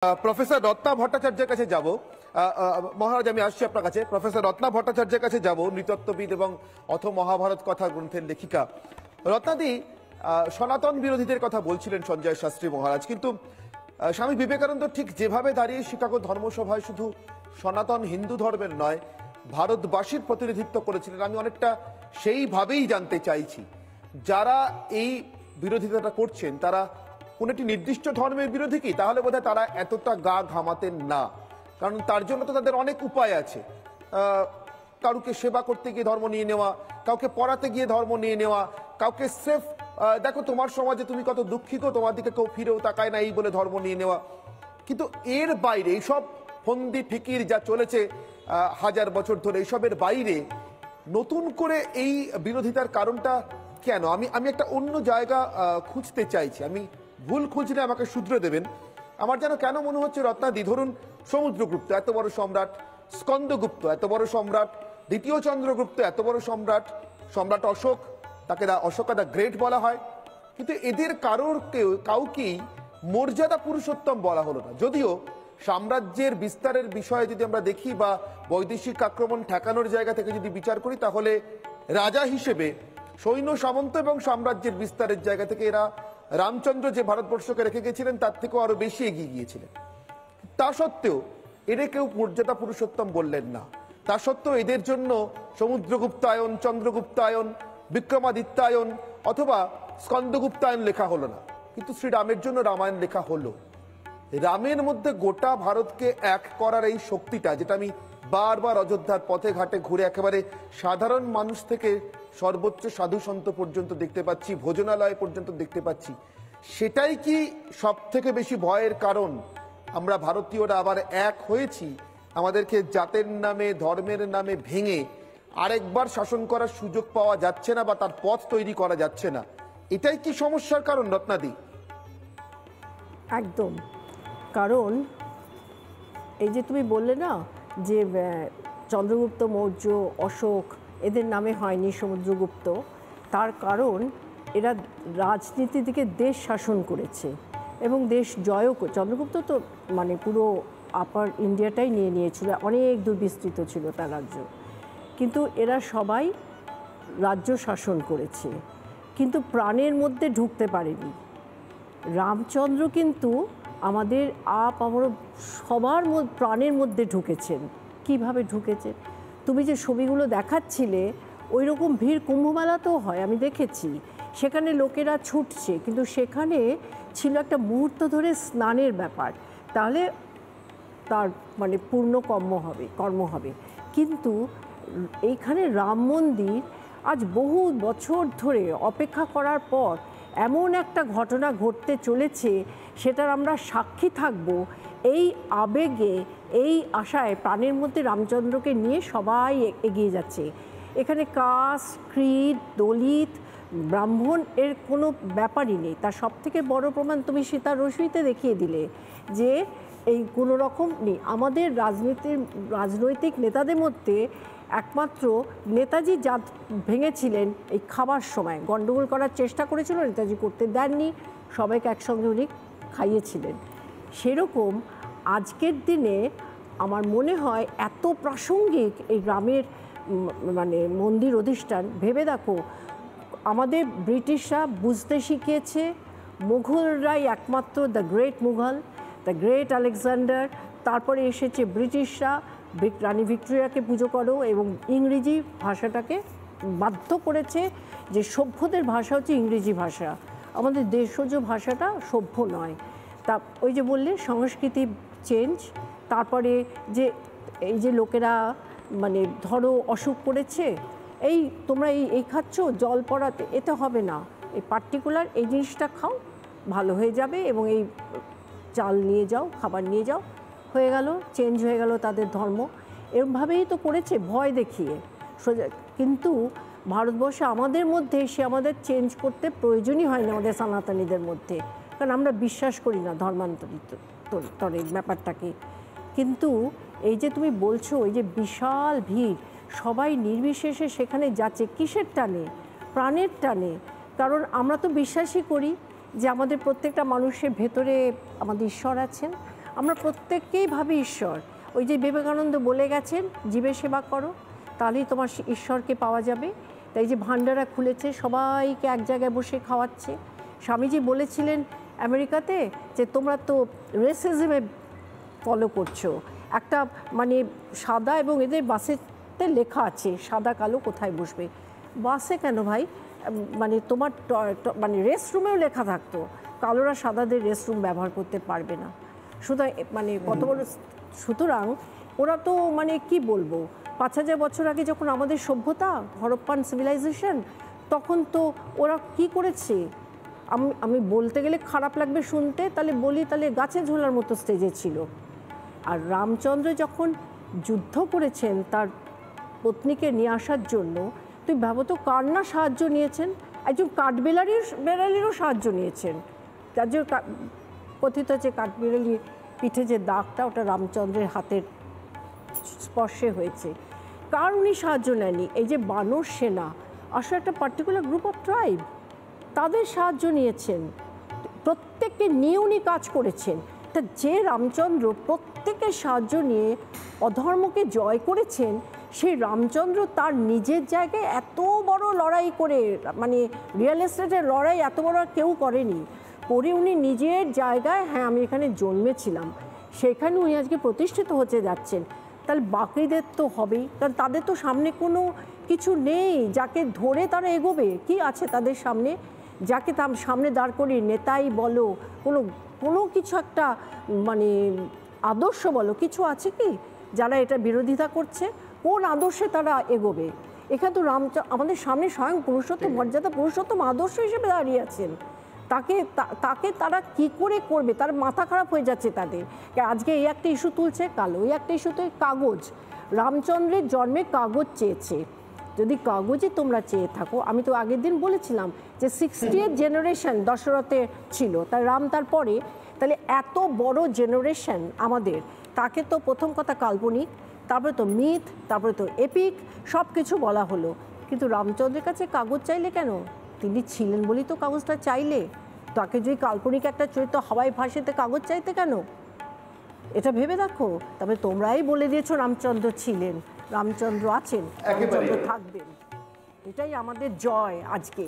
Professor Ratna ভট্টাচার্যের কাছে যাব। মহারাজ, আমি আসছি আপনার কাছে। প্রফেসর রত্না ভট্টাচার্যের কাছে যাব, নৃতত্ত্ববিদ এবং অথ মহাভারত কথা গ্রন্থের লেখিকা। রত্নাদি সনাতন বিরোধীদের কথা বলছিলেন সঞ্জয় শাস্ত্রী মহারাজ, কিন্তু স্বামী বিবেকানন্দ ঠিক যেভাবে দাঁড়িয়ে শিকাগো ধর্মসভায় শুধু সনাতন হিন্দু ধর্মের নয়, ভারতবাসীর প্রতিনিধিত্ব করেছিলেন, আমি অনেকটা সেইভাবেই জানতে চাইছি যারা এই বিরোধিতাটা করছেন তারা কোন একটি নির্দিষ্ট ধর্মের বিরোধী কি? তাহলে বোধহয় তারা এতটা গা ঘামাতেন না, কারণ তার জন্য তো তাদের অনেক উপায় আছে। কাউকে সেবা করতে গিয়ে ধর্ম নিয়ে নেওয়া, কাউকে পড়াতে গিয়ে ধর্ম নিয়ে নেওয়া, কাউকে সেফ দেখো তোমার সমাজে তুমি কত দুঃখিত, তোমার দিকে কেউ ফিরেও তাকায় না এই বলে ধর্ম নিয়ে নেওয়া। কিন্তু এর বাইরে এইসব ফন্দি ফিকির যা চলেছে হাজার বছর ধরে, এইসবের বাইরে নতুন করে এই বিরোধিতার কারণটা কেন? আমি একটা অন্য জায়গা খুঁজতে চাইছি। আমি ভুল খুঁজলে আমাকে শুধরে দেবেন। আমার যেন কেন মনে হচ্ছে রত্নাদি, ধরুন সমুদ্রগুপ্ত এত বড় সম্রাট, স্কন্দগুপ্ত এত বড় সম্রাট, দ্বিতীয় চন্দ্রগুপ্ত এত বড় সম্রাট, সম্রাট অশোক, তাকে অশোকা দ্য গ্রেট বলা হয়, কিন্তু এদের কাউকেই মর্যাদা পুরুষোত্তম বলা হলো না। যদিও সাম্রাজ্যের বিস্তারের বিষয়ে যদি আমরা দেখি বা বৈদেশিক আক্রমণ ঠেকানোর জায়গা থেকে যদি বিচার করি, তাহলে রাজা হিসেবে সৈন্য সামন্ত এবং সাম্রাজ্যের বিস্তারের জায়গা থেকে এরা রামচন্দ্র যে ভারতবর্ষকে রেখে গেছিলেন তার থেকেও আরো বেশি এগিয়ে গিয়েছিলেন। তা সত্ত্বেও এদের কেউ মর্যাদা পুরুষোত্তম বললেন না। তা সত্ত্বেও এদের জন্য সমুদ্রগুপ্তায়ন, চন্দ্রগুপ্তায়ন, বিক্রমাদিত্যায়ন অথবা স্কন্দগুপ্তায়ন লেখা হলো না, কিন্তু শ্রীরামের জন্য রামায়ণ লেখা হলো। রামের মধ্যে গোটা ভারতকে এক করার এই শক্তিটা, যেটা আমি বারবার অযোধ্যার পথে ঘাটে ঘুরে একেবারে সাধারণ মানুষ থেকে সর্বোচ্চ সাধু সন্ত পর্যন্ত দেখতে পাচ্ছি, ভোজনালয় পর্যন্ত দেখতে পাচ্ছি, সেটাই কি সব থেকে বেশি ভয়ের কারণ? আমরা ভারতীয়রা আবার এক হয়েছি, আমাদেরকে জাতের নামে ধর্মের নামে ভেঙে আরেকবার শাসন করার সুযোগ পাওয়া যাচ্ছে না বা তার পথ তৈরি করা যাচ্ছে না, এটাই কি সমস্যার কারণ রত্নাদি? একদম। কারণ এই যে তুমি বললে না যে চন্দ্রগুপ্ত মৌর্য, অশোক এদের নামে হয়নি সমুদ্রগুপ্ত, তার কারণ এরা রাজনীতি থেকে দেশ শাসন করেছে এবং দেশ জয়ও করে। চন্দ্রগুপ্ত তো মানে পুরো আপার ইন্ডিয়াটাই নিয়ে নিয়েছিল, অনেক দূর বিস্তৃত ছিল তার রাজ্য, কিন্তু এরা সবাই রাজ্য শাসন করেছে, কিন্তু প্রাণের মধ্যে ঢুকতে পারেনি। রামচন্দ্র কিন্তু আমাদের আমার সবার প্রাণের মধ্যে ঢুকেছেন। কিভাবে ঢুকেছেন? তুমি যে ছবিগুলো দেখাচ্ছিলে ওই রকম ভিড় কুম্ভমেলাতেও হয়, আমি দেখেছি, সেখানে লোকেরা ছুটছে, কিন্তু সেখানে ছিল একটা মুহূর্ত ধরে স্নানের ব্যাপার, তাহলে তার মানে পূর্ণ কর্ম হবে। কিন্তু এইখানে রাম মন্দির আজ বহু বছর ধরে অপেক্ষা করার পর এমন একটা ঘটনা ঘটতে চলেছে, সেটার আমরা সাক্ষী থাকব। এই আবেগে, এই আশায় প্রাণের মধ্যে রামচন্দ্রকে নিয়ে সবাই এগিয়ে যাচ্ছে। এখানে কাস্ট, ক্রিড, দলিত, ব্রাহ্মণ এর কোনো ব্যাপারই নেই। তার সবথেকে বড় প্রমাণ তুমি সীতা রশ্মিতে দেখিয়ে দিলে যে এই কোনো রকম নেই। আমাদের রাজনৈতিক নেতাদের মধ্যে একমাত্র নেতাজি জাত ভেঙেছিলেন এই খাবার সময়, গণ্ডগোল করার চেষ্টা করেছিল, নেতাজি করতে দেননি, সবাইকে একসঙ্গে উনি খাইয়েছিলেন। সেরকম আজকের দিনে আমার মনে হয় এত প্রাসঙ্গিক এই গ্রামের মানে মন্দির অধিষ্ঠান। ভেবে দেখো, আমাদের ব্রিটিশরা বুঝতে শিখিয়েছে, মুঘলরাই একমাত্র the great Mughal, the great Alexander, তারপরে এসেছে ব্রিটিশরা, রানী ভিক্টোরিয়াকে পুজো করো, এবং ইংরেজি ভাষাটাকে বাধ্য করেছে যে সভ্যদের ভাষা হচ্ছে ইংরেজি ভাষা, আমাদের দেশজ ভাষাটা সভ্য নয়। তা ওই যে বললে সংস্কৃতি চেঞ্জ, তারপরে যে এই যে লোকেরা মানে ধরো অসুখ করেছে, এই তোমরা এই খাচ্ছ জল পড়াতে, এতে হবে না, এই পার্টিকুলার এই জিনিসটা খাও ভালো হয়ে যাবে, এবং এই চাল নিয়ে যাও, খাবার নিয়ে যাও, হয়ে গেল, চেঞ্জ হয়ে গেল তাদের ধর্ম। এরমভাবেই তো করেছে ভয় দেখিয়ে সোজা। কিন্তু ভারতবর্ষে আমাদের মধ্যে সে আমাদের চেঞ্জ করতে প্রয়োজনই হয় না, আমাদের সনাতনীদের মধ্যে, কারণ আমরা বিশ্বাস করি না ধর্মান্তরিত ব্যাপারটাকে। কিন্তু এই যে তুমি বলছো এই যে বিশাল ভিড়, সবাই নির্বিশেষে সেখানে যাচ্ছে কিসের টানে? প্রাণের টানে। কারণ আমরা তো বিশ্বাসই করি যে আমাদের প্রত্যেকটা মানুষের ভেতরে আমাদের ঈশ্বর আছেন, আমরা প্রত্যেককেই ভাবি ঈশ্বর। ওই যে বিবেকানন্দ বলে গেছেন, জীবের সেবা করো, তাহলেই তোমার ঈশ্বরকে পাওয়া যাবে। তাই যে ভান্ডারা খুলেছে, সবাইকে এক জায়গায় বসে খাওয়াচ্ছে। স্বামীজি বলেছিলেন আমেরিকাতে যে তোমরা তো রেসিজমে ফলো করছো, একটা মানে সাদা, এবং এদের বাসেতে লেখা আছে সাদা কালো কোথায় বসবে। বাসে কেন ভাই, মানে তোমার মানে রেস্টরুমেও লেখা থাকতো কালোরা সাদাদের রেস্টরুম ব্যবহার করতে পারবে না। সুতরাং মানে কত বড়, সুতরাং ওরা তো মানে কি বলবো, 5000 বছর আগে যখন আমাদের সভ্যতা, হরপ্পান সিভিলাইজেশন, তখন তো ওরা কি করেছে, আমি বলতে গেলে খারাপ লাগবে শুনতে, তাহলে বলি, তাহলে গাছে ঝোলার মতো স্টেজে ছিল। আর রামচন্দ্র যখন যুদ্ধ করেছেন তার পত্নীকে নিয়ে আসার জন্য, তুই ভাবো তো কার না সাহায্য নিয়েছেন, একজন কাঠবেড়ালিরও সাহায্য নিয়েছেন। তার যে কথিত যে কাঠবেড়ালির পিঠে যে দাগটা, ওটা রামচন্দ্রের হাতের স্পর্শে হয়েছে। কার উনি সাহায্য নেননি? এই যে বানর সেনা আসলে একটা পার্টিকুলার গ্রুপ অফ ট্রাইব, তাদের সাহায্য নিয়েছেন, প্রত্যেককে নিয়ে উনি কাজ করেছেন। তা যে রামচন্দ্র প্রত্যেকের সাহায্য নিয়ে অধর্মকে জয় করেছেন, সেই রামচন্দ্র তার নিজের জায়গায় এত বড় লড়াই করে, মানে রিয়েল এস্টেটের লড়াই এত বড় কেউ করেনি, করে উনি নিজের জায়গায়, হ্যাঁ আমি এখানে জন্মেছিলাম, সেখানে উনি আজকে প্রতিষ্ঠিত হতে যাচ্ছেন। তাহলে বাকিদের তো হবেই, কারণ তাদের তো সামনে কোনো কিছু নেই যাকে ধরে তারা এগোবে। কি আছে তাদের সামনে? যাকে তার সামনে দাঁড় করিয়ে নেতাই বলো, কোনো কিছু একটা মানে আদর্শ বলো, কিছু আছে কি যারা এটা বিরোধিতা করছে? কোন আদর্শে তারা এগোবে? এখানে তো আমাদের সামনে স্বয়ং পুরুষোত্তম মর্যাদা, পুরুষোত্তম আদর্শ হিসেবে দাঁড়িয়ে আছেন। তাকে তারা কি করে করবে? তার মাথা খারাপ হয়ে যাচ্ছে তাদের। আজকে এই একটা ইস্যু তুলছে, কালো এই একটা ইস্যুতে কাগজ। রামচন্দ্রের জন্মে কাগজ চেয়েছে। যদি কাগজে তোমরা চেয়ে থাকো, আমি তো আগের দিন বলেছিলাম যে 60th জেনারেশন দশরথের ছিল, তাই রাম তারপরে, তাহলে এত বড় জেনারেশন আমাদের, তাকে তো প্রথম কথা কাল্পনিক, তারপরে তো মিথ, তারপরে তো এপিক, সব কিছু বলা হলো। কিন্তু রামচন্দ্রের কাছে কাগজ চাইলে কেন? তিনি ছিলেন বলেই তো কাগজটা চাইলে। তাকে যদি কাল্পনিক একটা চরিত্র হাওয়ায় ভাসিতে কাগজ চাইতে কেন? এটা ভেবে দেখো। তবে তোমরাই বলে দিয়েছো রামচন্দ্র ছিলেন, রামচন্দ্র আছেন, রামচন্দ্র থাকবেন। এটাই আমাদের জয় আজকে।